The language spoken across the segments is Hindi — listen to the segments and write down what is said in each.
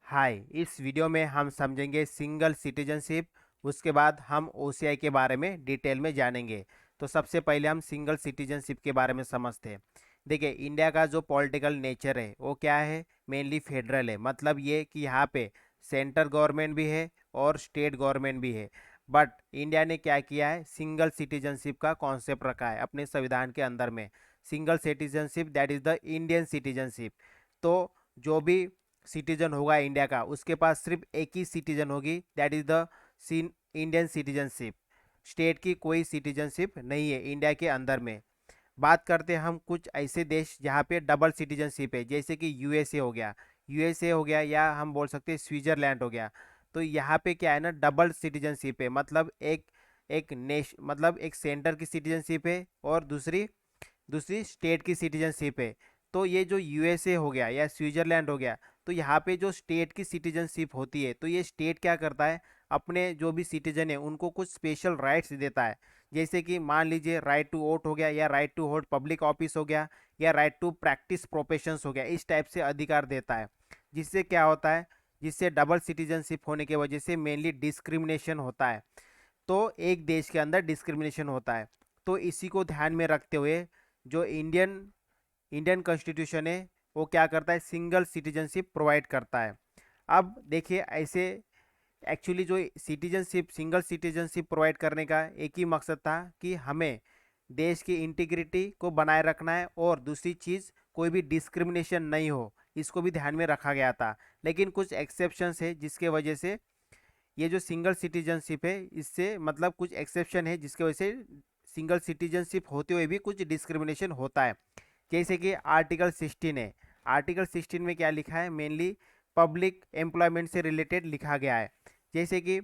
हाय, इस वीडियो में हम समझेंगे सिंगल सिटीजनशिप। उसके बाद हम ओसीआई के बारे में डिटेल में जानेंगे। तो सबसे पहले हम सिंगल सिटीजनशिप के बारे में समझते हैं। देखिए, इंडिया का जो पॉलिटिकल नेचर है वो क्या है, मेनली फेडरल है। मतलब ये कि यहाँ पे सेंटर गवर्नमेंट भी है और स्टेट गवर्नमेंट भी है। बट इंडिया ने क्या किया है, सिंगल सिटीजनशिप का कॉन्सेप्ट रखा है अपने संविधान के अंदर में। Single citizenship, that is the Indian citizenship. तो जो भी सिटीजन होगा इंडिया का, उसके पास सिर्फ एक ही सिटीजन होगी, that is the Indian citizenship. State की कोई सिटीजनशिप नहीं है इंडिया के अंदर में। बात करते हैं हम कुछ ऐसे देश जहाँ पे डबल सिटीजनशिप है, जैसे कि यूएसए हो गया। यूएसए हो गया, या हम बोल सकते हैं स्विट्जरलैंड हो गया। तो यहाँ पे क्या है ना, डबल सिटीजनशिप है। मतलब एक एक नेश मतलब एक सेंटर की सिटीजनशिप है और दूसरी दूसरी स्टेट की सिटीजनशिप है। तो ये जो यूएसए हो गया या स्विट्जरलैंड हो गया, तो यहाँ पे जो स्टेट की सिटीजनशिप होती है, तो ये स्टेट क्या करता है, अपने जो भी सिटीजन है उनको कुछ स्पेशल राइट्स देता है। जैसे कि मान लीजिए राइट टू वोट हो गया, या right to hold public office हो गया, या राइट टू प्रैक्टिस प्रोफेशंस हो गया। इस टाइप से अधिकार देता है। जिससे क्या होता है, जिससे डबल सिटीजनशिप होने की वजह से मेनली डिस्क्रिमिनेशन होता है। तो एक देश के अंदर डिस्क्रिमिनेशन होता है। तो इसी को ध्यान में रखते हुए जो इंडियन इंडियन कॉन्स्टिट्यूशन है वो क्या करता है, सिंगल सिटीजनशिप प्रोवाइड करता है। अब देखिए, ऐसे एक्चुअली जो सिटीजनशिप सिंगल सिटीजनशिप प्रोवाइड करने का एक ही मकसद था कि हमें देश की इंटीग्रिटी को बनाए रखना है, और दूसरी चीज़ कोई भी डिस्क्रिमिनेशन नहीं हो, इसको भी ध्यान में रखा गया था। लेकिन कुछ एक्सेप्शंस है जिसके वजह से ये जो सिंगल सिटीजनशिप है, इससे मतलब कुछ एक्सेप्शन है जिसकी वजह से सिंगल सिटीजनशिप होते हुए भी कुछ डिस्क्रिमिनेशन होता है। जैसे कि आर्टिकल 16 है। आर्टिकल 16 में क्या लिखा है, मेनली पब्लिक एम्प्लॉयमेंट से रिलेटेड लिखा गया है। जैसे कि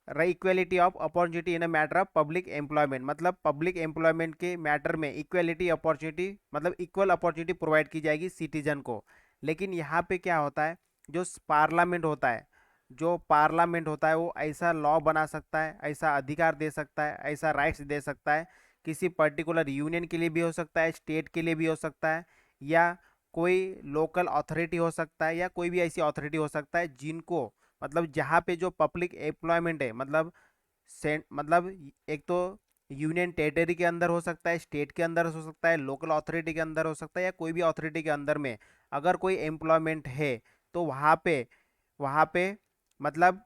equality of opportunity in a matter of public employment, मतलब पब्लिक एम्प्लॉयमेंट के मैटर में इक्वेलिटी अपॉर्चुनिटी, मतलब इक्वल अपॉर्चुनिटी प्रोवाइड की जाएगी सिटीजन को। लेकिन यहाँ पे क्या होता है, जो पार्लियामेंट होता है जो पार्लियामेंट होता है वो ऐसा लॉ बना सकता है, ऐसा अधिकार दे सकता है, ऐसा राइट्स दे सकता है। किसी पर्टिकुलर यूनियन के लिए भी हो सकता है, स्टेट के लिए भी हो सकता है, या कोई लोकल अथॉरिटी हो सकता है, या कोई भी ऐसी अथॉरिटी हो सकता है जिनको, मतलब जहाँ पे जो पब्लिक एम्प्लॉयमेंट है, मतलब मतलब एक तो यूनियन टेरिटरी के अंदर हो सकता है, स्टेट के अंदर हो सकता है, लोकल अथॉरिटी के अंदर हो सकता है, या कोई भी अथॉरिटी के अंदर में अगर कोई एम्प्लॉयमेंट है, तो वहाँ पे मतलब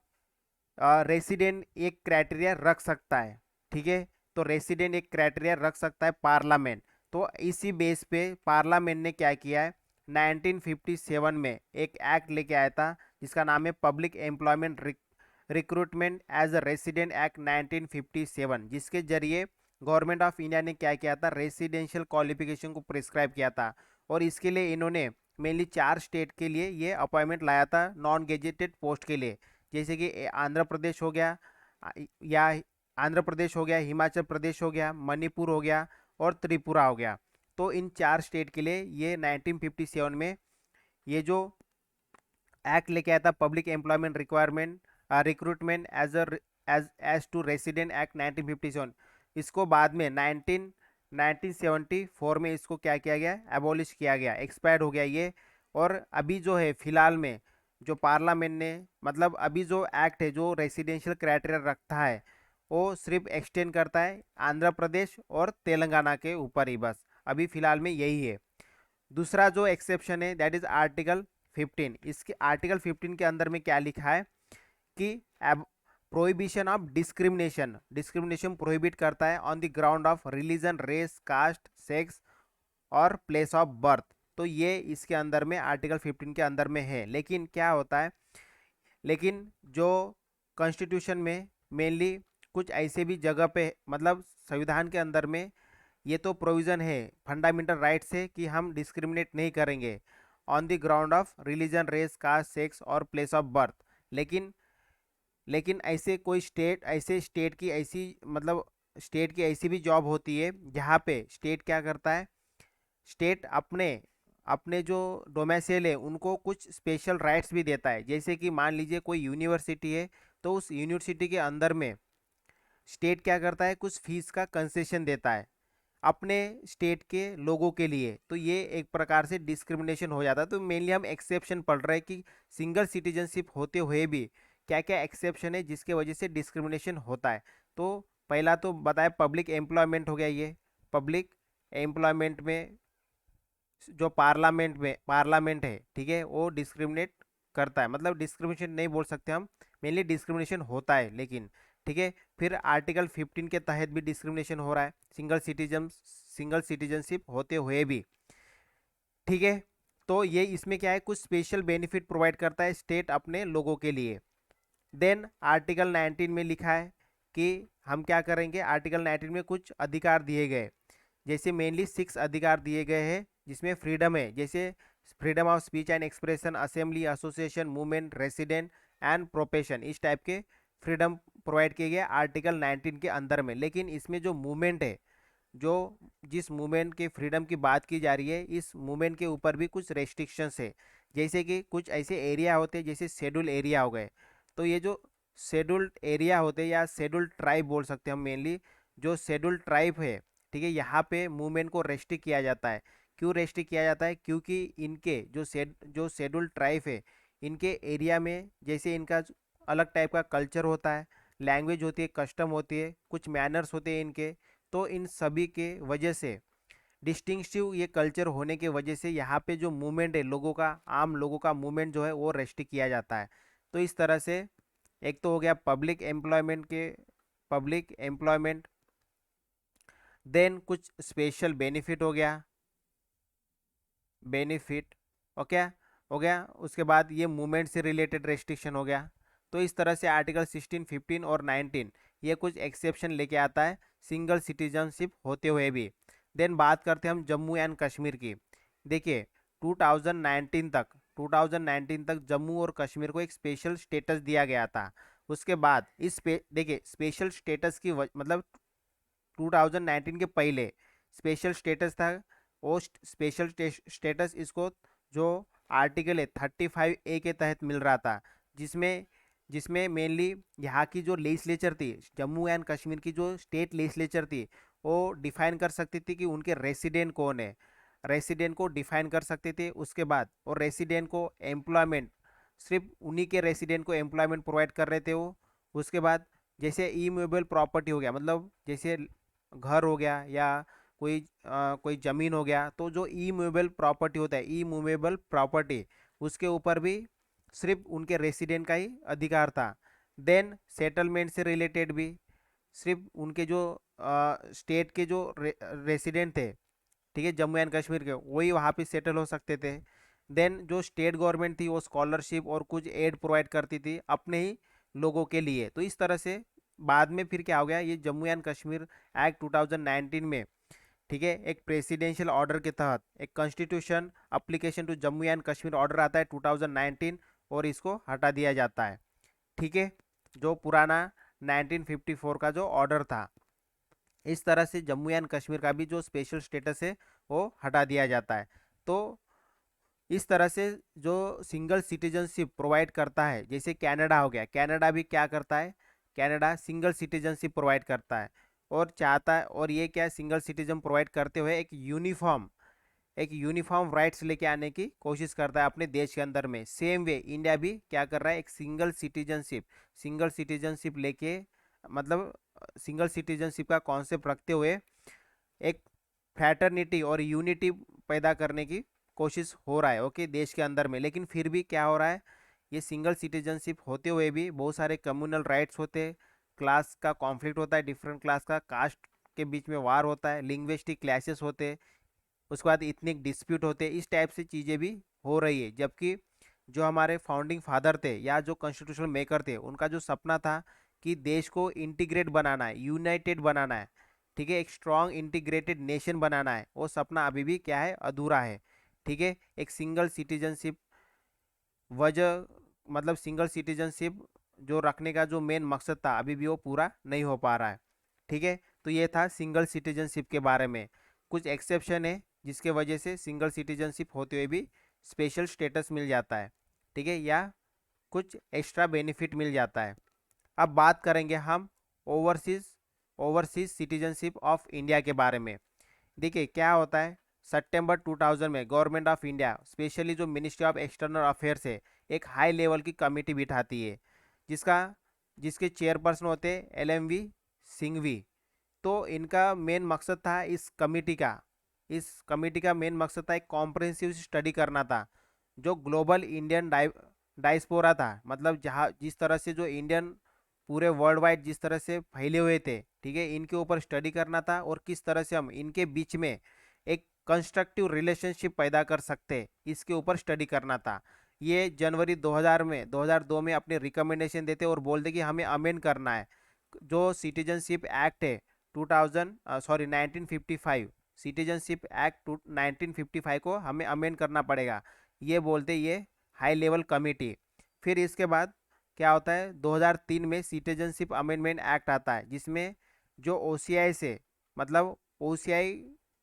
रेसिडेंट एक क्राइटेरिया रख सकता है। ठीक है, तो रेसिडेंट एक क्राइटेरिया रख सकता है पार्लियामेंट। तो इसी बेस पे पार्लियामेंट ने क्या किया है, 1957 में एक एक्ट लेके आया था जिसका नाम है public employment recruitment as a resident act 1957, जिसके जरिए गवर्नमेंट ऑफ इंडिया ने क्या किया था, रेसिडेंशियल क्वालिफिकेशन को प्रिस्क्राइब किया था। और इसके लिए इन्होंने मेनली 4 स्टेट के लिए ये अपॉइंटमेंट लाया था, नॉन गेजेटेड पोस्ट के लिए। जैसे कि आंध्र प्रदेश हो गया, या आंध्र प्रदेश हो गया, हिमाचल प्रदेश हो गया, मणिपुर हो गया, और त्रिपुरा हो गया। तो इन 4 स्टेट के लिए ये 1957 में ये जो एक्ट लेके आया था, public employment requirement recruitment as to resident act 1957। इसको बाद में 1974 में इसको क्या किया गया, एबॉलिश किया गया, एक्सपायर्ड हो गया ये। और अभी जो है फिलहाल में जो पार्लियामेंट ने, मतलब अभी जो एक्ट है जो रेसिडेंशियल क्राइटेरिया रखता है, वो सिर्फ एक्सटेंड करता है आंध्र प्रदेश और तेलंगाना के ऊपर ही, बस अभी फिलहाल में यही है। दूसरा जो एक्सेप्शन है, दैट इज आर्टिकल 15। इसके आर्टिकल 15 के अंदर में क्या लिखा है कि अब prohibition of discrimination, discrimination prohibit करता है on the ground of religion, race, caste, sex और प्लेस ऑफ बर्थ। तो ये इसके अंदर में आर्टिकल 15 के अंदर में है। लेकिन क्या होता है, लेकिन जो कॉन्स्टिट्यूशन में मेनली कुछ ऐसे भी जगह पे, मतलब संविधान के अंदर में ये तो प्रोविज़न है, फंडामेंटल राइट से, कि हम डिस्क्रिमिनेट नहीं करेंगे on the ground of religion, race, caste, sex और प्लेस ऑफ बर्थ। लेकिन लेकिन ऐसे स्टेट की ऐसी, मतलब स्टेट की ऐसी भी जॉब होती है जहाँ पे स्टेट क्या करता है, स्टेट अपने अपने जो डोमेसाइल है उनको कुछ स्पेशल राइट्स भी देता है। जैसे कि मान लीजिए कोई यूनिवर्सिटी है, तो उस यूनिवर्सिटी के अंदर में स्टेट क्या करता है, कुछ फीस का कंसेशन देता है अपने स्टेट के लोगों के लिए, तो ये एक प्रकार से डिस्क्रिमिनेशन हो जाता है। तो मेनली हम एक्सेप्शन पढ़ रहे हैं कि सिंगल सिटीजनशिप होते हुए भी क्या क्या एक्सेप्शन है जिसके वजह से डिस्क्रिमिनेशन होता है। तो पहला तो बताया पब्लिक एम्प्लॉयमेंट हो गया। ये पब्लिक एम्प्लॉयमेंट में जो पार्लियामेंट है, ठीक है, वो डिस्क्रिमिनेट करता है, मतलब डिस्क्रिमिनेशन नहीं बोल सकते हम, मेनली डिस्क्रिमिनेशन होता है लेकिन, ठीक है। फिर आर्टिकल 15 के तहत भी डिस्क्रिमिनेशन हो रहा है सिंगल सिटीजनशिप होते हुए भी, ठीक है। तो ये इसमें क्या है, कुछ स्पेशल बेनिफिट प्रोवाइड करता है स्टेट अपने लोगों के लिए। देन आर्टिकल 19 में लिखा है कि हम क्या करेंगे, आर्टिकल 19 में कुछ अधिकार दिए गए, जैसे मेनली 6 अधिकार दिए गए हैं जिसमें फ्रीडम है, जैसे freedom of speech and expression, assembly, association, movement, resident and profession, इस टाइप के फ्रीडम प्रोवाइड किए गए आर्टिकल 19 के अंदर में। लेकिन इसमें जो मूवमेंट है, जो जिस मूवमेंट के फ्रीडम की बात की जा रही है, इस मूवमेंट के ऊपर भी कुछ रेस्ट्रिक्शंस है, जैसे कि कुछ ऐसे एरिया होते हैं जैसे शेड्यूल एरिया हो गए। तो ये जो शेड्यूल्ड एरिया होते हैं या शेड्यूल्ड ट्राइब बोल सकते हैं हम मेनली, जो शेड्यूल्ड ट्राइब है, ठीक है, यहाँ पे मूवमेंट को रेस्ट्रिक्ट किया जाता है। क्यों रेस्ट्रिक्ट किया जाता है, क्योंकि इनके जो शेड्यूल्ड ट्राइब है, इनके एरिया में जैसे इनका अलग टाइप का कल्चर होता है, लैंग्वेज होती है, कस्टम होती है, कुछ मैनर्स होते हैं इनके। तो इन सभी के वजह से, डिस्टिंक्टिव ये कल्चर होने के वजह से, यहाँ पे जो मूवमेंट है लोगों का, आम लोगों का मूवमेंट जो है वो रेस्ट्रिक्ट किया जाता है। तो इस तरह से एक तो हो गया पब्लिक एम्प्लॉयमेंट। देन कुछ स्पेशल बेनिफिट हो गया, बेनिफिट ओके हो गया। उसके बाद ये मूवमेंट से रिलेटेड रेस्ट्रिक्शन हो गया। तो इस तरह से आर्टिकल 16, 15 और 19 ये कुछ एक्सेप्शन लेके आता है सिंगल सिटीजनशिप होते हुए भी। देन बात करते हैं हम जम्मू एंड कश्मीर की। देखिए 2019 तक जम्मू और कश्मीर को एक स्पेशल स्टेटस दिया गया था। उसके बाद देखिए स्पेशल स्टेटस की मतलब 2019 के पहले स्पेशल स्टेटस था। वो स्पेशल स्टेटस इसको जो आर्टिकल है 35A के तहत मिल रहा था, जिसमें जिसमें मेनली यहाँ की जो लेजिस्लेचर थी, जम्मू एंड कश्मीर की जो स्टेट लेजिस्लेचर थी, वो डिफाइन कर सकती थी कि उनके रेसिडेंट कौन है, रेसिडेंट को डिफाइन कर सकते थे। उसके बाद और रेसिडेंट को एम्प्लॉयमेंट, सिर्फ उन्हीं के रेसिडेंट को एम्प्लॉयमेंट प्रोवाइड कर रहे थे वो। उसके बाद जैसे ई मूवेबल प्रॉपर्टी हो गया, मतलब जैसे घर हो गया या कोई ज़मीन हो गया, तो जो ई मूवेबल प्रॉपर्टी होता है, ई मूवेबल प्रॉपर्टी, उसके ऊपर भी सिर्फ उनके रेसिडेंट का ही अधिकार था। देन सेटलमेंट से रिलेटेड भी सिर्फ उनके जो स्टेट के जो रेसिडेंट थे, ठीक है, जम्मू एंड कश्मीर के, वही वहाँ पे सेटल हो सकते थे। देन जो स्टेट गवर्नमेंट थी वो स्कॉलरशिप और कुछ एड प्रोवाइड करती थी अपने ही लोगों के लिए। तो इस तरह से बाद में फिर क्या हो गया, ये जम्मू एंड कश्मीर एक्ट 2019 में, ठीक है, एक प्रेसिडेंशियल ऑर्डर के तहत एक constitution application to Jammu and Kashmir order आता है 2019, और इसको हटा दिया जाता है, ठीक है, जो पुराना 1954 का जो ऑर्डर था। इस तरह से जम्मू एंड कश्मीर का भी जो स्पेशल स्टेटस है वो हटा दिया जाता है। तो इस तरह से जो सिंगल सिटीजनशिप प्रोवाइड करता है, जैसे कनाडा हो गया, कनाडा भी क्या करता है, कनाडा सिंगल सिटीजनशिप प्रोवाइड करता है और चाहता है, और ये क्या सिंगल सिटीजन प्रोवाइड करते हुए एक यूनिफॉर्म राइट्स लेके आने की कोशिश करता है अपने देश के अंदर में। सेम वे इंडिया भी क्या कर रहा है, एक सिंगल सिटीजनशिप लेके, मतलब सिंगल सिटीजनशिप का कॉन्सेप्ट रखते हुए एक फ्रैटर्निटी और यूनिटी पैदा करने की कोशिश हो रहा है, ओके, देश के अंदर में। लेकिन फिर भी क्या हो रहा है, ये सिंगल सिटीजनशिप होते हुए भी बहुत सारे कम्युनल राइट्स होते हैं, क्लास का कॉन्फ्लिक्ट होता है, डिफरेंट क्लास का, कास्ट के बीच में वार होता है, लिंग्विस्टिक क्लैशेस होते हैं, उसके बाद इथनिक डिस्प्यूट होते हैं, इस टाइप से चीज़ें भी हो रही है। जबकि जो हमारे फाउंडिंग फादर थे या जो कॉन्स्टिट्यूशनल मेकर थे, उनका जो सपना था कि देश को इंटीग्रेट बनाना है, यूनाइटेड बनाना है, ठीक है, एक स्ट्रॉन्ग इंटीग्रेटेड नेशन बनाना है, वो सपना अभी भी क्या है, अधूरा है, ठीक है। एक सिंगल सिटीजनशिप वजह, मतलब सिंगल सिटीजनशिप जो रखने का जो मेन मकसद था, अभी भी वो पूरा नहीं हो पा रहा है, ठीक है। तो ये था सिंगल सिटीजनशिप के बारे में। कुछ एक्सेप्शन है जिसके वजह से सिंगल सिटीजनशिप होते हुए भी स्पेशल स्टेटस मिल जाता है, ठीक है, या कुछ एक्स्ट्रा बेनिफिट मिल जाता है। अब बात करेंगे हम overseas overseas citizenship of India के बारे में। देखिए क्या होता है, सितंबर 2000 में गवर्नमेंट ऑफ इंडिया स्पेशली जो मिनिस्ट्री ऑफ एक्सटर्नल अफेयर्स है एक हाई लेवल की कमेटी बिठाती है, जिसका जिसके चेयरपर्सन होते हैं LMV सिंघवी। तो इनका मेन मकसद था इस कमेटी का मेन मकसद था एक कॉम्प्रहेंसिव स्टडी करना था। जो ग्लोबल इंडियन डायस्पोरा था, मतलब जहाँ जिस तरह से जो इंडियन पूरे वर्ल्ड वाइड जिस तरह से फैले हुए थे, ठीक है, इनके ऊपर स्टडी करना था और किस तरह से हम इनके बीच में एक कंस्ट्रक्टिव रिलेशनशिप पैदा कर सकते, इसके ऊपर स्टडी करना था। ये जनवरी 2002 में अपने रिकमेंडेशन देते और बोलते कि हमें अमेंड करना है जो सिटीजनशिप एक्ट है 1955, सिटीजनशिप एक्ट 1955 को हमें अमेंड करना पड़ेगा, ये बोलते ये हाई लेवल कमेटी। फिर इसके बाद क्या होता है, 2003 में सिटीजनशिप अमेंडमेंट एक्ट आता है, जिसमें जो OCI से मतलब OCI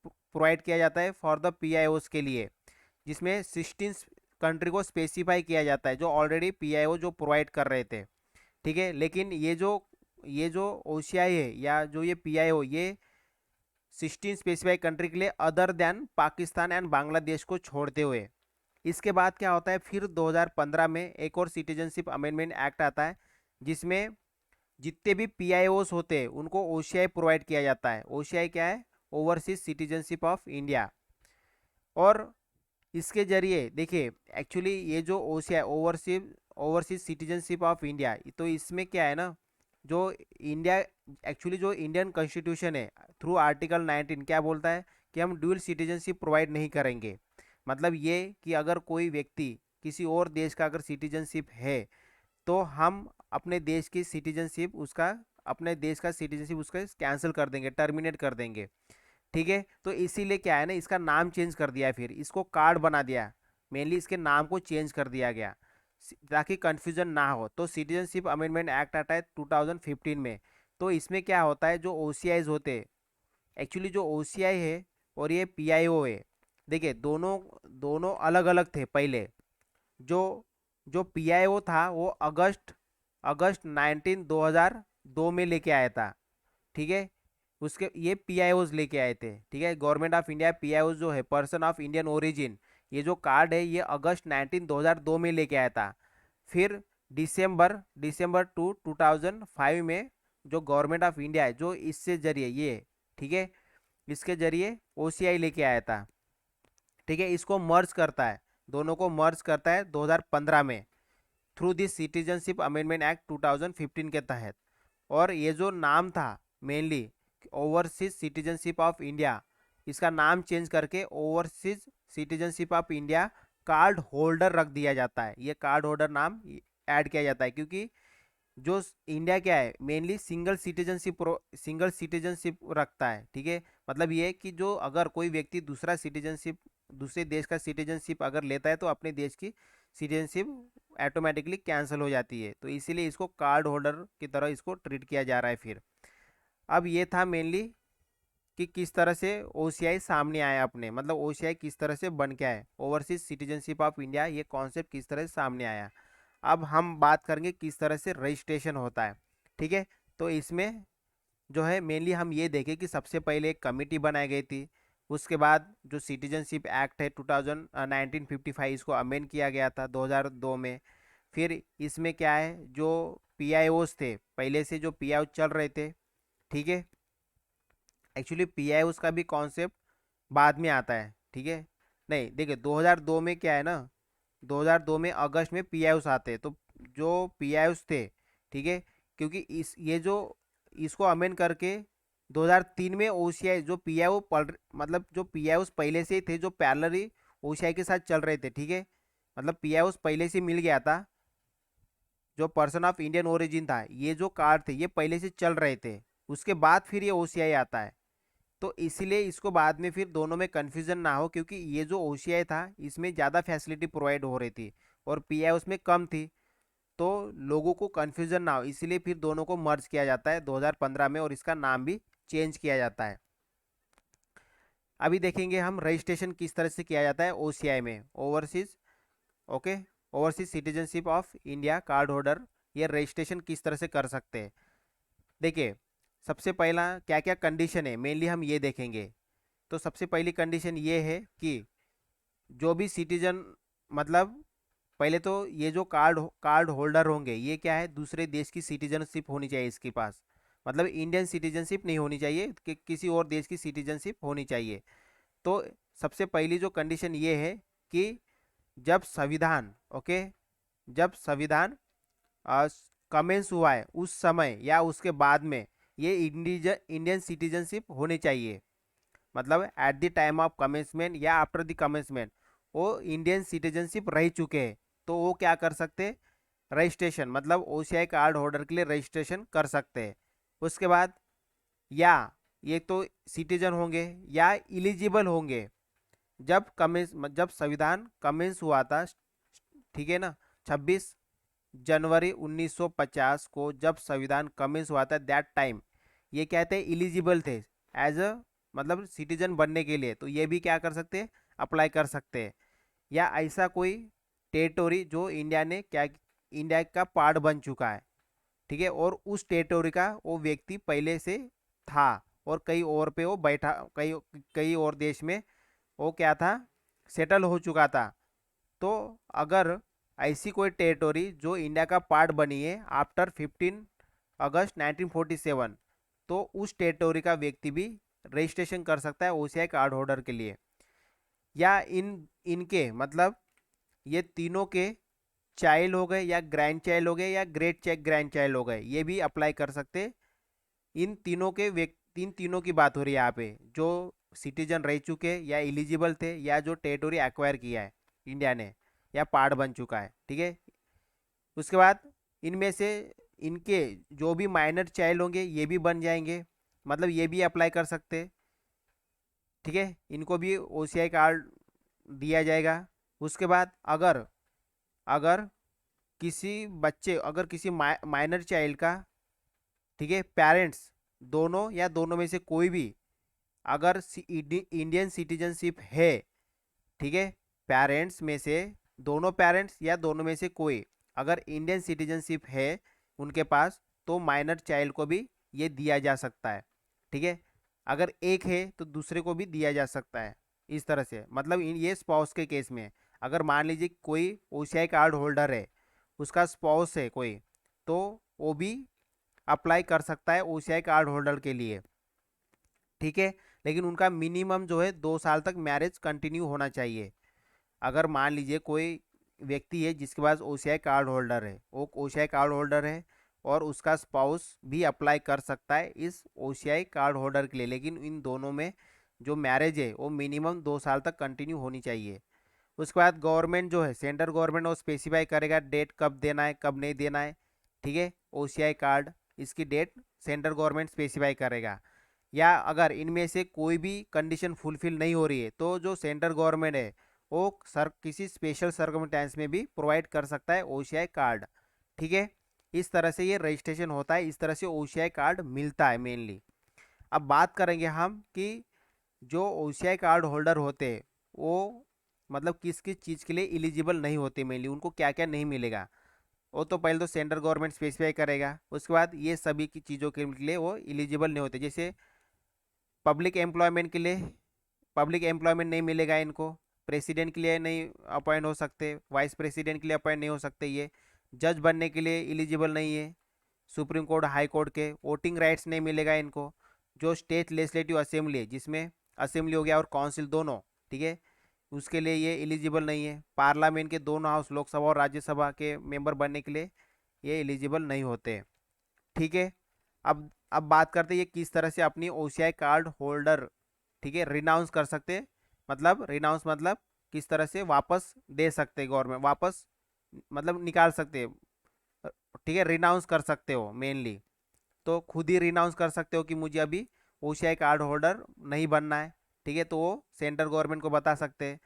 प्रोवाइड किया जाता है फॉर द PIOs के लिए, जिसमें 16 कंट्री को स्पेसिफाई किया जाता है जो ऑलरेडी PIO जो प्रोवाइड कर रहे थे, ठीक है। लेकिन ये जो OCI है या जो ये PIO ये 16 स्पेसिफाई कंट्री के लिए other than Pakistan and Bangladesh को छोड़ते हुए। इसके बाद क्या होता है, फिर 2015 में एक और सिटीजनशिप अमेंडमेंट एक्ट आता है, जिसमें जितने भी PIOs होते हैं उनको OCI प्रोवाइड किया जाता है। OCI क्या है, ओवरसीज सिटीजनशिप ऑफ इंडिया। और इसके जरिए देखिए एक्चुअली ये जो OCI overseas overseas citizenship of India, तो इसमें क्या है ना, जो इंडिया एक्चुअली जो इंडियन कॉन्स्टिट्यूशन है थ्रू आर्टिकल 19 क्या बोलता है कि हम ड्यूअल सिटीजनशिप प्रोवाइड नहीं करेंगे। मतलब ये कि अगर कोई व्यक्ति किसी और देश का अगर सिटीजनशिप है तो हम अपने देश का सिटीजनशिप उसका कैंसिल कर देंगे, टर्मिनेट कर देंगे, ठीक है। तो इसीलिए क्या है ना, इसका नाम चेंज कर दिया है, फिर इसको कार्ड बना दिया, मेनली इसके नाम को चेंज कर दिया गया ताकि कन्फ्यूजन ना हो। तो सिटीजनशिप अमेंडमेंट एक्ट आता है 2015 में। तो इसमें क्या होता है, जो OCIs होते हैं एक्चुअली जो OCI है और ये PIO है, देखिए दोनों दोनों अलग अलग थे पहले। जो जो PIO था वो अगस्त अगस्त 19 2002 में लेके आया था, ठीक है। उसके ये PIOs लेके आए थे, ठीक है। गवर्नमेंट ऑफ इंडिया PIOs जो है पर्सन ऑफ इंडियन ओरिजिन, ये जो कार्ड है ये अगस्त 19 2002 में लेके आया था। फिर दिसंबर 2005 में जो गवर्नमेंट ऑफ इंडिया है जो इससे जरिए ये, ठीक है, इसके जरिए OCI लेके आया था, ठीक है। इसको मर्ज करता है, दोनों को मर्ज करता है 2015 में through this citizenship amendment act 2015 के तहत। और ये जो नाम था mainly overseas citizenship of India, इसका नाम चेंज करके overseas citizenship of India card holder रख दिया जाता है। ये कार्ड होल्डर नाम ऐड किया जाता है क्योंकि जो इंडिया क्या है मेनली सिंगल सिटीजनशिप रखता है, ठीक है। मतलब ये कि जो अगर कोई व्यक्ति दूसरे देश का सिटीजनशिप अगर लेता है तो अपने देश की सिटीजनशिप ऑटोमेटिकली कैंसिल हो जाती है। तो इसीलिए इसको कार्ड होल्डर की तरह इसको ट्रीट किया जा रहा है। फिर अब ये था मेनली कि किस तरह से OCI सामने आया अपने, मतलब OCI किस तरह से बन के आए, ओवरसीज सिटीजनशिप ऑफ इंडिया, ये कॉन्सेप्ट किस तरह से सामने आया। अब हम बात करेंगे किस तरह से रजिस्ट्रेशन होता है, ठीक है। तो इसमें जो है मेनली हम ये देखें कि सबसे पहले एक कमेटी बनाई गई थी, उसके बाद जो सिटीजनशिप एक्ट है 1955 इसको अमेंड किया गया था 2002 में। फिर इसमें क्या है, जो PIOs थे पहले से जो PIO चल रहे थे, ठीक है, एक्चुअली PIOs का भी कॉन्सेप्ट बाद में आता है, ठीक है। नहीं देखिए 2002 में क्या है ना, 2002 में अगस्त में PIOs आते हैं। तो जो PIOs थे, ठीक है, क्योंकि इस ये जो इसको अमेंड करके 2003 में OCI जो PIO मतलब जो PIOs पहले से ही थे जो पैरेलली OCI के साथ चल रहे थे, ठीक है, मतलब PIOs पहले से मिल गया था, जो पर्सन ऑफ इंडियन ओरिजिन था, ये जो कार्ड थे ये पहले से चल रहे थे, उसके बाद फिर ये OCI आता है। तो इसीलिए इसको बाद में फिर दोनों में कन्फ्यूजन ना हो, क्योंकि ये जो OCI था इसमें ज़्यादा फैसिलिटी प्रोवाइड हो रही थी और PI उसमें कम थी, तो लोगों को कन्फ्यूजन ना हो इसीलिए फिर दोनों को मर्ज किया जाता है 2015 में और इसका नाम भी चेंज किया जाता है। अभी देखेंगे हम रजिस्ट्रेशन किस तरह से किया जाता है OCI में, overseas okay overseas citizenship of India card holder, ये रजिस्ट्रेशन किस तरह से कर सकते हैं। देखिए सबसे पहला क्या क्या कंडीशन है मेनली हम ये देखेंगे। तो सबसे पहली कंडीशन ये है कि जो भी सिटीजन, मतलब पहले तो ये जो कार्ड होल्डर होंगे, ये क्या है, दूसरे देश की सिटीजनशिप होनी चाहिए इसके पास। मतलब इंडियन सिटीजनशिप नहीं होनी चाहिए, कि किसी और देश की सिटीजनशिप होनी चाहिए। तो सबसे पहली जो कंडीशन ये है कि जब संविधान, ओके, जब संविधान कमेंस हुआ है उस समय या उसके बाद में ये इंडियन सिटीजनशिप होनी चाहिए। मतलब at the time of commencement या आफ्टर द कमेंसमेंट वो इंडियन सिटीजनशिप रह चुके हैं, तो वो क्या कर सकते हैं, रजिस्ट्रेशन, मतलब ओसीआई कार्ड होल्डर के लिए रजिस्ट्रेशन कर सकते हैं। उसके बाद या ये तो सिटीजन होंगे या इलिजिबल होंगे जब संविधान कमेंस हुआ था, ठीक है ना, 26 जनवरी 1950 को जब संविधान कमेंस हुआ था, दैट टाइम ये क्या थे, इलिजिबल थे एज अ, मतलब सिटीजन बनने के लिए। तो ये भी क्या कर सकते हैं, अप्लाई कर सकते हैं। या ऐसा कोई टेरिटोरी जो इंडिया ने क्या, इंडिया का पार्ट बन चुका है, ठीक है, और उस टेरिटोरी का वो व्यक्ति पहले से था और कई और पे वो बैठा, कई कई और देश में वो क्या था, सेटल हो चुका था। तो अगर ऐसी कोई टेरिटोरी जो इंडिया का पार्ट बनी है आफ्टर 15 अगस्त 1947, तो उस टेरिटोरी का व्यक्ति भी रजिस्ट्रेशन कर सकता है ओसीआई कार्ड होल्डर के लिए। या इनके मतलब ये तीनों के चाइल्ड हो गए या ग्रैंड चाइल्ड हो गए या ग्रेट ग्रैंड चाइल्ड हो गए, ये भी अप्लाई कर सकते। इन तीनों के व्यक्ति, इन तीनों की बात हो रही है यहाँ पे, जो सिटीजन रह चुके या एलिजिबल थे या जो टेरिटोरी एक्वायर किया है इंडिया ने या पार्ट बन चुका है, ठीक है। उसके बाद इनमें से इनके जो भी माइनर चाइल्ड होंगे ये भी बन जाएंगे, मतलब ये भी अप्लाई कर सकते, ठीक है, इनको भी ओसीआई कार्ड दिया जाएगा। उसके बाद अगर अगर किसी बच्चे, अगर किसी माइनर चाइल्ड का, ठीक है, पेरेंट्स दोनों या दोनों में से कोई भी अगर इंडियन सिटीजनशिप है, ठीक है, पेरेंट्स में से दोनों पेरेंट्स या दोनों में से कोई अगर इंडियन सिटीजनशिप है उनके पास, तो माइनर चाइल्ड को भी ये दिया जा सकता है, ठीक है। अगर एक है तो दूसरे को भी दिया जा सकता है, इस तरह से। मतलब ये स्पाउस के केस में अगर मान लीजिए कोई ओसीआई कार्ड होल्डर है, उसका स्पाउस है कोई, तो वो भी अप्लाई कर सकता है ओसीआई कार्ड होल्डर के लिए, ठीक है। लेकिन उनका मिनिमम जो है 2 साल तक मैरिज कंटिन्यू होना चाहिए। अगर मान लीजिए कोई व्यक्ति है जिसके पास ओसीआई कार्ड होल्डर है, वो ओसीआई कार्ड होल्डर है और उसका स्पाउस भी अप्लाई कर सकता है इस ओसीआई कार्ड होल्डर के लिए, लेकिन इन दोनों में जो मैरिज है वो मिनिमम 2 साल तक कंटिन्यू होनी चाहिए। उसके बाद गवर्नमेंट जो है, सेंट्रल गवर्नमेंट, वो स्पेसिफाई करेगा डेट कब देना है कब नहीं देना है, ठीक है, ओसीआई कार्ड, इसकी डेट सेंट्रल गवर्नमेंट स्पेसिफाई करेगा। या अगर इनमें से कोई भी कंडीशन फुलफिल नहीं हो रही है, तो जो सेंट्रल गवर्नमेंट है वो किसी स्पेशल सर्कमस्टेंस में भी प्रोवाइड कर सकता है ओसीआई कार्ड, ठीक है। इस तरह से ये रजिस्ट्रेशन होता है, इस तरह से ओसीआई कार्ड मिलता है मेनली। अब बात करेंगे हम कि जो ओसीआई कार्ड होल्डर होते हैं वो मतलब किस किस चीज़ के लिए एलिजिबल नहीं होते, मेनली उनको क्या क्या नहीं मिलेगा। वो तो पहले तो सेंट्रल गवर्नमेंट स्पेसिफाई करेगा, उसके बाद ये सभी की चीज़ों के लिए वो एलिजिबल नहीं होते। जैसे पब्लिक एम्प्लॉयमेंट के लिए पब्लिक एम्प्लॉयमेंट नहीं मिलेगा इनको, प्रेसिडेंट के लिए नहीं अपॉइंट हो सकते, वाइस प्रेसिडेंट के लिए अपॉइंट नहीं हो सकते, ये जज बनने के लिए एलिजिबल नहीं है, सुप्रीम कोर्ट हाई कोर्ट के वोटिंग राइट्स नहीं मिलेगा इनको। जो स्टेट लेजिस्लेटिव असेंबली है, जिसमें असेंबली हो गया और काउंसिल दोनों, ठीक है, उसके लिए ये एलिजिबल नहीं है। पार्लियामेंट के दोनों हाउस, लोकसभा और राज्यसभा के मेंबर बनने के लिए ये एलिजिबल नहीं होते, ठीक है। अब बात करते हैं ये किस तरह से अपनी ओसीआई कार्ड होल्डर, ठीक है, रिनाउंस कर सकते हैं। मतलब रिनाउंस मतलब किस तरह से वापस दे सकते हैं गवर्नमेंट, वापस मतलब निकाल सकते हैं, ठीक है, रिनाउंस कर सकते हो मेनली। तो खुद ही रिनाउंस कर सकते हो कि मुझे अभी ओसीआई कार्ड होल्डर नहीं बनना है, ठीक है, तो वो सेंट्रल गवर्नमेंट को बता सकते हैं।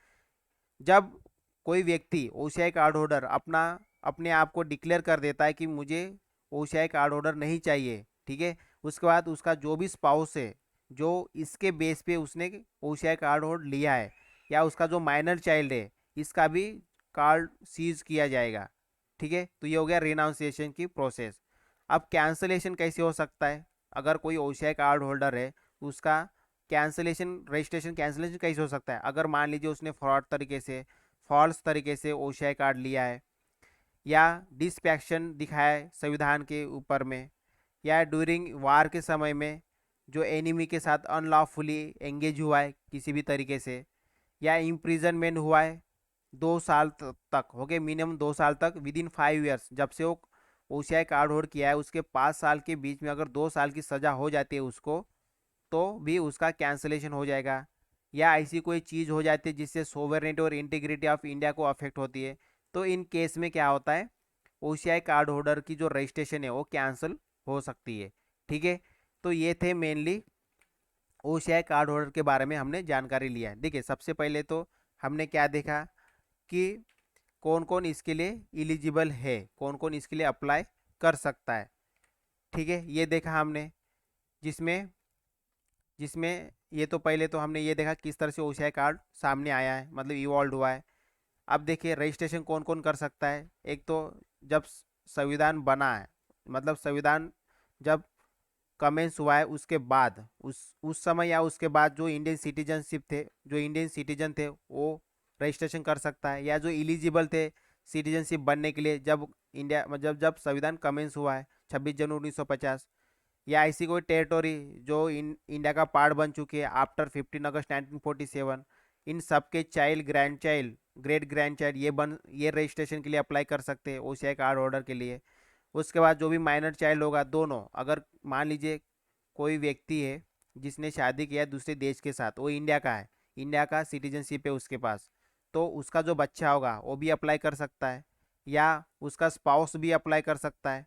जब कोई व्यक्ति ओसीआई कार्ड होल्डर अपने आप को डिक्लेयर कर देता है कि मुझे ओसीआई कार्ड होल्डर नहीं चाहिए, ठीक है, उसके बाद उसका जो भी स्पाउस है जो इसके बेस पे उसने ओसीआई कार्ड होल्ड लिया है, या उसका जो माइनर चाइल्ड है, इसका भी कार्ड सीज किया जाएगा, ठीक है। तो ये हो गया रिनाउंसिएशन की प्रोसेस। अब कैंसलेशन कैसे हो सकता है, अगर कोई ओसीआई कार्ड होल्डर है, उसका कैंसलेशन रजिस्ट्रेशन कैंसलेशन कैसे हो सकता है? अगर मान लीजिए उसने फ्रॉड तरीके से, फॉल्स तरीके से ओसीआई कार्ड लिया है, या डिसफेक्शन दिखाया है संविधान के ऊपर में, या ड्यूरिंग वार के समय में जो एनिमी के साथ अनलॉफुली एंगेज हुआ है किसी भी तरीके से, या इम्प्रिजनमेंट हुआ है 2 साल तक हो गए, मिनिमम 2 साल तक विद इन 5 ईयर्स, जब से वो ओसीआई कार्ड होल्ड किया है उसके 5 साल के बीच में अगर 2 साल की सज़ा हो जाती है उसको, तो भी उसका कैंसलेशन हो जाएगा। या ऐसी कोई चीज़ हो जाती है जिससे सोवरेनिटी और इंटीग्रिटी ऑफ इंडिया को अफेक्ट होती है, तो इन केस में क्या होता है, ओसीआई कार्ड होल्डर की जो रजिस्ट्रेशन है वो कैंसिल हो सकती है। ठीक है, तो ये थे मेनली ओसीआई कार्ड होल्डर के बारे में हमने जानकारी लिया है। देखिए सबसे पहले तो हमने क्या देखा कि कौन कौन इसके लिए एलिजिबल है, कौन कौन इसके लिए अप्लाई कर सकता है। ठीक है, ये देखा हमने, जिसमें जिसमें ये तो पहले तो हमने ये देखा किस तरह से ओसीआई कार्ड सामने आया है, मतलब इवॉल्व हुआ है। अब देखिए रजिस्ट्रेशन कौन कौन कर सकता है। एक तो जब संविधान बना है, मतलब संविधान जब कमेंस हुआ है उसके बाद, उस समय या उसके बाद जो इंडियन सिटीजनशिप थे, जो इंडियन सिटीजन थे वो रजिस्ट्रेशन कर सकता है, या जो एलिजिबल थे सिटीजनशिप बनने के लिए जब इंडिया, मतलब जब संविधान कमेंस हुआ है 26 जनवरी 1950, या ऐसी कोई टेरिटोरी जो इंडिया का पार्ट बन चुकी है आफ्टर 15 अगस्त 1947, इन सब के child, grand child, great grand child ये रजिस्ट्रेशन के लिए अप्लाई कर सकते हैं ओसीआई कार्ड ऑर्डर के लिए। उसके बाद जो भी माइनर चाइल्ड होगा, दोनों, अगर मान लीजिए कोई व्यक्ति है जिसने शादी किया दूसरे देश के साथ, वो इंडिया का है, इंडिया का सिटीजनशिप है उसके पास, तो उसका जो बच्चा होगा वो भी अप्लाई कर सकता है, या उसका स्पाउस भी अप्लाई कर सकता है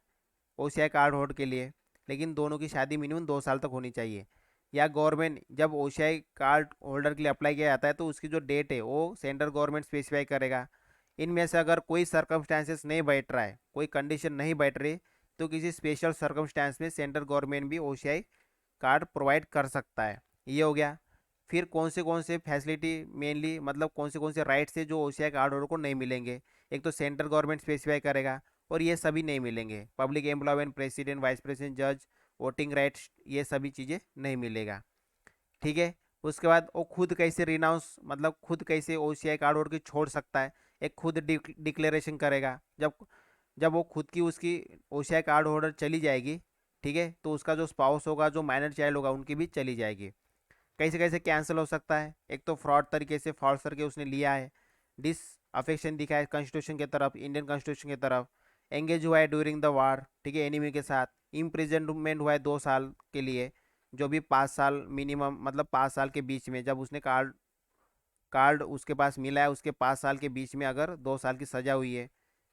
ओसीआई कार्ड होल्ड के लिए। लेकिन दोनों की शादी मिनिमम 2 साल तक होनी चाहिए। या गवर्नमेंट जब ओसीआई कार्ड होल्डर के लिए अप्लाई किया जाता है तो उसकी जो डेट है वो सेंट्रल गवर्नमेंट स्पेसिफाई करेगा। इनमें से अगर कोई सर्कमस्टांसेस नहीं बैठ रहा है, कोई कंडीशन नहीं बैठ रही, तो किसी स्पेशल सर्कमस्टांस में सेंट्रल गवर्नमेंट भी ओसीआई कार्ड प्रोवाइड कर सकता है। ये हो गया। फिर कौन से फैसिलिटी मेनली, मतलब कौन से राइट्स है जो ओसीआई कार्ड होल्डर को नहीं मिलेंगे। एक तो सेंट्रल गवर्नमेंट स्पेसिफाई करेगा, और ये सभी नहीं मिलेंगे। Public employment, president, vice president, जज, वोटिंग राइट्स, ये सभी चीज़ें नहीं मिलेगा। ठीक है, उसके बाद वो खुद कैसे रिनाउंस, मतलब खुद कैसे ओसीआई कार्ड होल्डर की छोड़ सकता है, एक खुद डिक्लेरेशन करेगा। जब जब वो खुद की उसकी ओसीआई कार्ड होल्डर चली जाएगी, ठीक है, तो उसका जो स्पाउस होगा, जो माइनर चाइल्ड होगा, उनकी भी चली जाएगी। कैसे कैसे कैंसिल हो सकता है? एक तो फ्रॉड तरीके से, फॉल्स करके उसने लिया है, डिस अफेक्शन दिखा है कॉन्स्टिट्यूशन की तरफ, इंडियन कॉन्स्टिट्यूशन की तरफ, एंगेज हुआ है ड्यूरिंग द वार, ठीक है, एनिमी के साथ, इम्प्रिजनमेंट हुआ है 2 साल के लिए, जो भी 5 साल मिनिमम, मतलब 5 साल के बीच में जब उसने कार्ड कार्ड उसके पास मिला है उसके 5 साल के बीच में अगर 2 साल की सज़ा हुई है।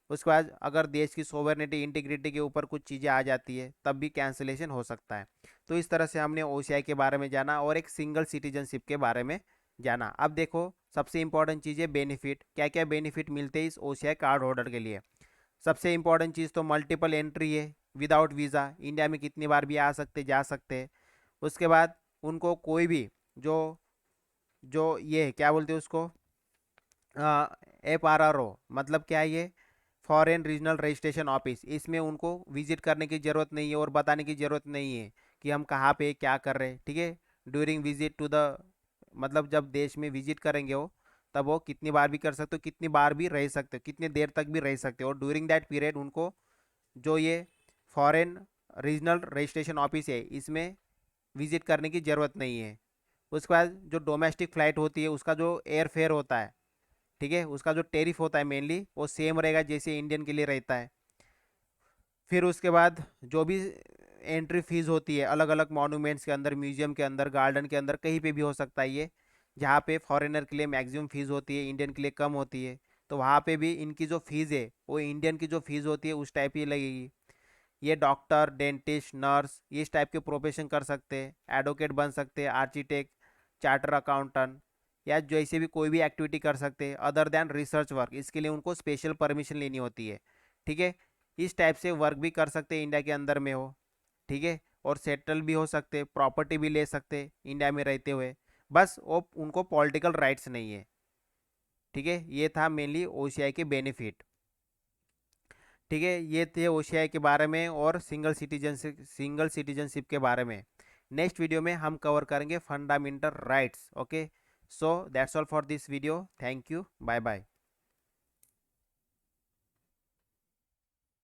उसके बाद अगर देश की सोवरेनिटी, इंटीग्रिटी के ऊपर कुछ चीज़ें आ जाती है तब भी कैंसिलेशन हो सकता है। तो इस तरह से हमने ओसीआई के बारे में जाना और एक सिंगल सिटीजनशिप के बारे में जाना। अब देखो सबसे इंपॉर्टेंट चीज़ है बेनिफिट। क्या क्या बेनिफिट मिलते हैं इस ओसीआई कार्ड होल्डर के लिए? सबसे इंपॉर्टेंट चीज़ तो मल्टीपल एंट्री है, विदाउट वीज़ा इंडिया में कितनी बार भी आ सकते, जा सकते हैं। उसके बाद उनको कोई भी जो जो ये क्या बोलते हैं उसको, FRRO, मतलब क्या है ये, फॉरेन रीजनल रजिस्ट्रेशन ऑफिस, इसमें उनको विजिट करने की ज़रूरत नहीं है और बताने की ज़रूरत नहीं है कि हम कहाँ पे क्या कर रहे हैं। ठीक है, ड्यूरिंग विजिट टू द, मतलब जब देश में विजिट करेंगे वो, तब वो कितनी बार भी कर सकते हो, कितनी बार भी रह सकते हो, कितनी देर तक भी रह सकते हो, और ड्यूरिंग दैट पीरियड उनको जो ये फॉरेन रीजनल रजिस्ट्रेशन ऑफिस है इसमें विजिट करने की ज़रूरत नहीं है। उसके बाद जो डोमेस्टिक फ़्लाइट होती है उसका जो एयर फेयर होता है, ठीक है, उसका जो टेरिफ होता है मेनली वो सेम रहेगा जैसे इंडियन के लिए रहता है। फिर उसके बाद जो भी एंट्री फीस होती है अलग अलग मॉन्यूमेंट्स के अंदर, म्यूजियम के अंदर, गार्डन के अंदर, कहीं पे भी हो सकता है ये, जहाँ पे फॉरेनर के लिए मैक्सिमम फ़ीस होती है, इंडियन के लिए कम होती है, तो वहाँ पे भी इनकी जो फ़ीस है वो इंडियन की जो फ़ीस होती है उस टाइप ही लगेगी। ये डॉक्टर, डेंटिस्ट, नर्स, इस टाइप के प्रोफेशन कर सकते हैं, एडवोकेट बन सकते हैं, आर्किटेक्ट, चार्टर अकाउंटेंट, या जैसे भी कोई भी एक्टिविटी कर सकते हैं अदर देन रिसर्च वर्क, इसके लिए उनको स्पेशल परमिशन लेनी होती है। ठीक है, इस टाइप से वर्क भी कर सकते हैं इंडिया के अंदर में हो। ठीक है, और सेटल भी हो सकते, प्रॉपर्टी भी ले सकते इंडिया में रहते हुए, बस वो उनको पॉलिटिकल राइट्स नहीं है। ठीक है, ये था मेनली ओसीआई के बेनिफिट। ठीक है, ये थे ओसीआई के बारे में और सिंगल सिटीजनशिप के बारे में। नेक्स्ट वीडियो में हम कवर करेंगे fundamental rights. Okay, so that's all for this video. Thank you, bye bye.